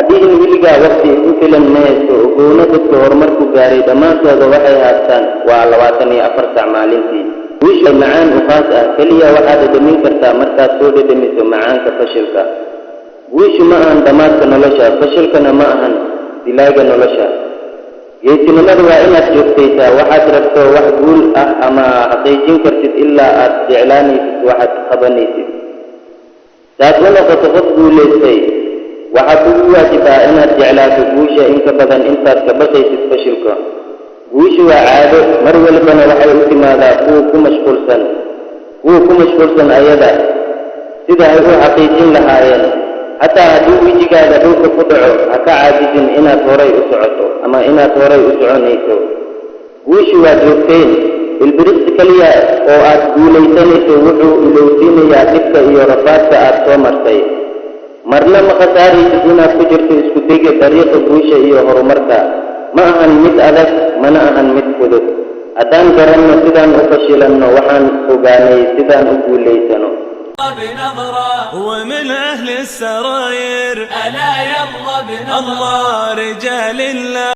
haddii in weligaa waqti ugu filan maysto ogoona dadka horumarku gaaray dhammaantooda waxay haastaan waa 24 saac maalintii guusha macaan u khaas ah kaliya waxaad dhadhamin kartaa markaad soo dhadhamiso macaanka fashilka guushu ma ahan dhammaadka nolosha fashilkana ma ahan dilaaga nolosha geesinimadu waa inaad joogtaysaa waxaad rabto wax guul ah ama xaqiijin kartid ilaa aad jeclaanaysid waxaad qabanaysid taas waa noqoto qof guulaystay waxaa kugu waajibaa inaad jeclaato guusha inka badan intaad ka baqaysid fashilka guushu waa caado mar walbana waxay u timaadaa kuwa ku mashquulsan ayada sida ay u xaqiijin lahaayeen hataa haddii wejigaaga dhulka ku dhaco ha ka caajizin inaad horay u socoto ama inaad horay u soconayso guushu waa joogtayn ilbiriqsi kaliya oo aad guulaysanayso wuxuu ilowsiinayaa dhibka iyo rafaadka aad soo martay marna ma khasaaraysid inaad ku jirto isku dayga dariiqa guusha iyo horumarka ma ahan mid adag mana ahan mid fudud haddaan garanno sidaan u fashilanno waxaan ogaanay sidaan u guulaysano ومن أهل السراير ألا يلا بنظرة الله رجال الله